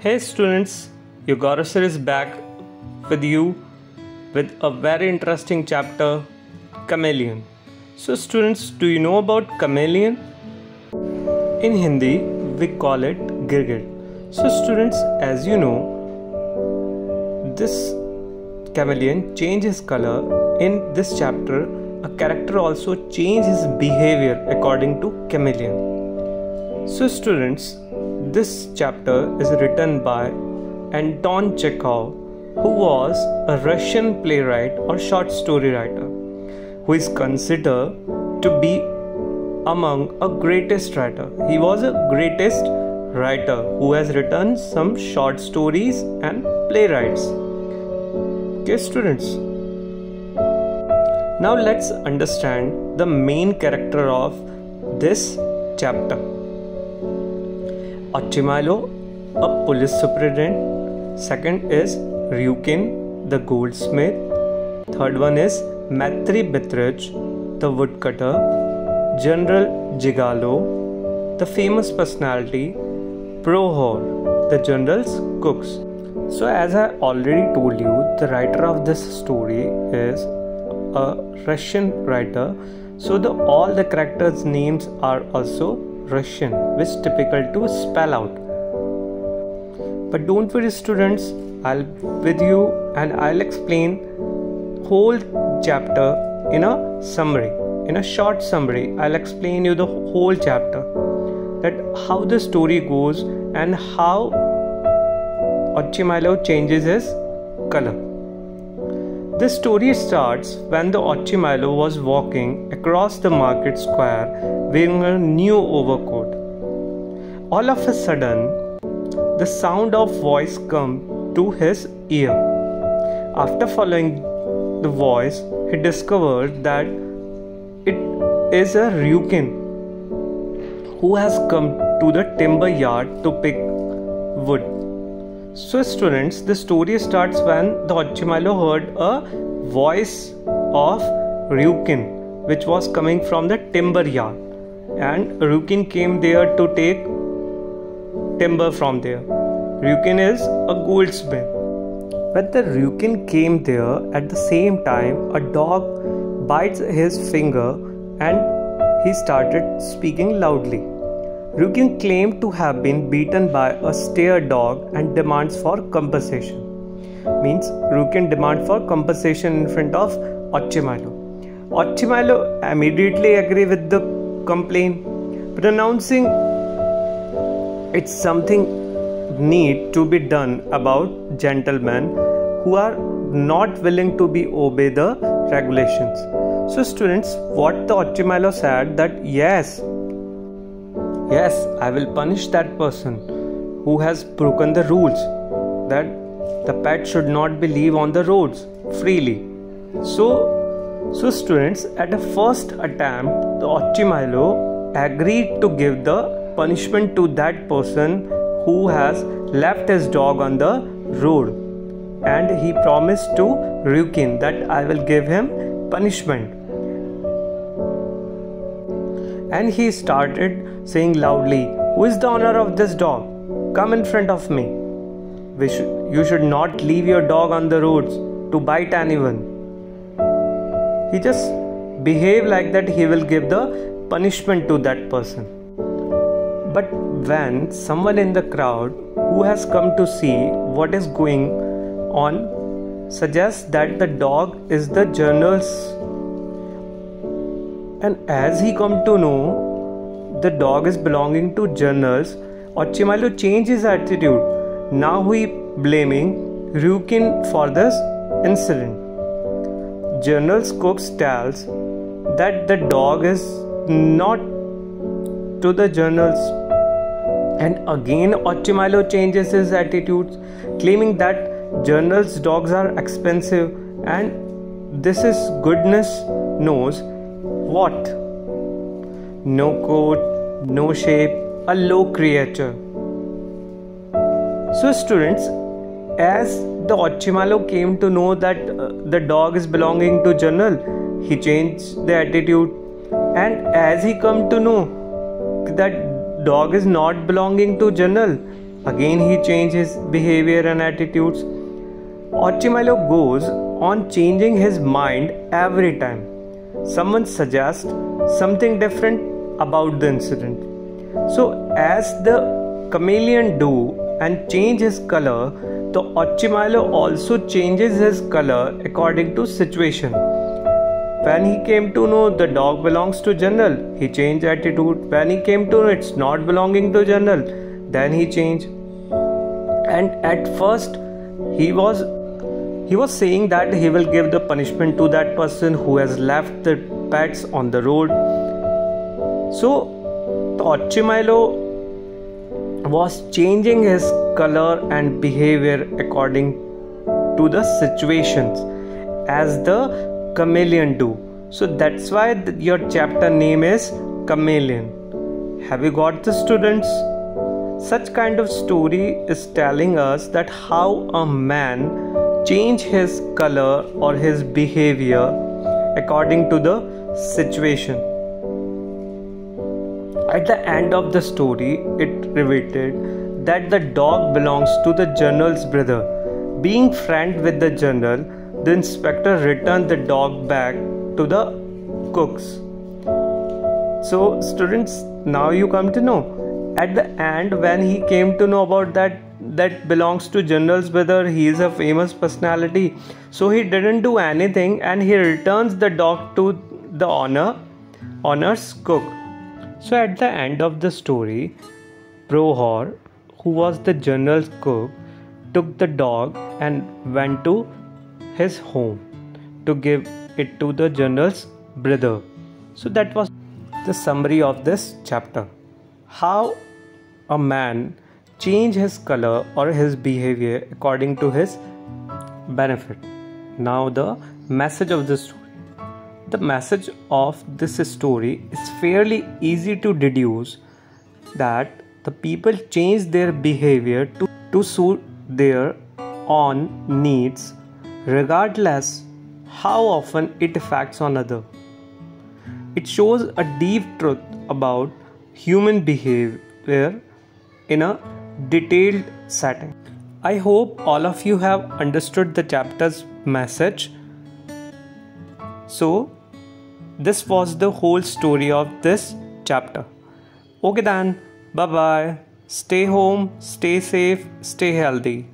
Hey students, Yoga sir is back with you with a very interesting chapter, Chameleon. So students, do you know about chameleon? In Hindi, we call it girgid. So students, as you know, this chameleon changes color. In this chapter, a character also changes behavior according to chameleon. So students, this chapter is written by Anton Chekhov, who was a Russian playwright or short story writer, who is considered to be among a greatest writer. He was a greatest writer who has written some short stories and playwrights. Okay students, now let's understand the main character of this chapter. Ochimalo, a police superintendent. Second is Ryukin, the goldsmith. Third one is Matri Bitrich, the woodcutter. General Jigalo, the famous personality. Prohor, the general's cooks. So as I already told you, the writer of this story is a Russian writer. So all the characters' names are also Russian, which is difficult to spell out. But don't worry students, I'll with you and I'll explain whole chapter in a summary. In a short summary, I'll explain you the whole chapter, that how the story goes and how Ochimalo changes his color. This story starts when the Ochimalo was walking across the market square wearing a new overcoat. All of a sudden, the sound of voice came to his ear. After following the voice, he discovered that it is a Ryukin who has come to the timber yard to pick wood. So students, the story starts when the Ochimalo heard a voice of Ryukin which was coming from the timber yard, and Ryukin came there to take timber from there. Ryukin is a goldsmith. When the Ryukin came there, at the same time a dog bites his finger and he started speaking loudly. Ryukin claimed to have been beaten by a stray dog and demands for compensation. Means Ryukin demands for compensation in front of Ochimalo. Ochimalo immediately agree with the complaint, pronouncing it's something need to be done about gentlemen who are not willing to be obey the regulations. So students, what the Ochimalo said that yes, I will punish that person who has broken the rules, that the pet should not be leave on the roads freely. So students, at the first attempt, the Ochimalo agreed to give the punishment to that person who has left his dog on the road, and he promised to Ryukin that I will give him punishment. And he started saying loudly, "Who is the owner of this dog? Come in front of me. You should not leave your dog on the roads to bite anyone." He just behaved like that he will give the punishment to that person. But when someone in the crowd who has come to see what is going on suggests that the dog is the general's, and as he come to know the dog is belonging to generals, Ochimalo changed his attitude. Now he blaming Ryukin for this incident. General's cook tells that the dog is not to the generals, and again Ochimalo changes his attitude, claiming that generals' dogs are expensive and this is goodness knows what. No coat, no shape, a low creature. So students, as the Ochimalo came to know that the dog is belonging to general, he changed the attitude, and as he come to know that dog is not belonging to general, Again he changed his behavior and attitudes. Ochimilo goes on changing his mind every time someone suggests something different about the incident. So as the chameleon do and change his color, the Ochimilo also changes his color according to situation. When he came to know the dog belongs to General, he changed attitude. When he came to know it's not belonging to General, then he changed. And at first he was saying that he will give the punishment to that person who has left the pets on the road. So the Ochimilo was changing his color and behavior according to the situations as the chameleon do. So that's why your chapter name is Chameleon. Have you got the students? Such kind of story is telling us that how a man change his color or his behavior according to the situation. At the end of the story, it revealed that the dog belongs to the general's brother. Being friend with the general, the inspector returned the dog back to the cooks. So students, now you come to know. At the end, when he came to know about that belongs to general's brother, he is a famous personality. So he didn't do anything and he returns the dog to the owner's cook. So at the end of the story, Prohor, who was the general's cook, took the dog and went to his home to give it to the general's brother. So that was the summary of this chapter. How a man change his color or his behavior according to his benefit. Now the message of the story. The message of this story is fairly easy to deduce that the people change their behavior to suit their own needs regardless how often it affects on others. It shows a deep truth about human behavior in a detailed setting. I hope all of you have understood the chapter's message. So this was the whole story of this chapter. Okay then, bye bye. Stay home, stay safe, stay healthy.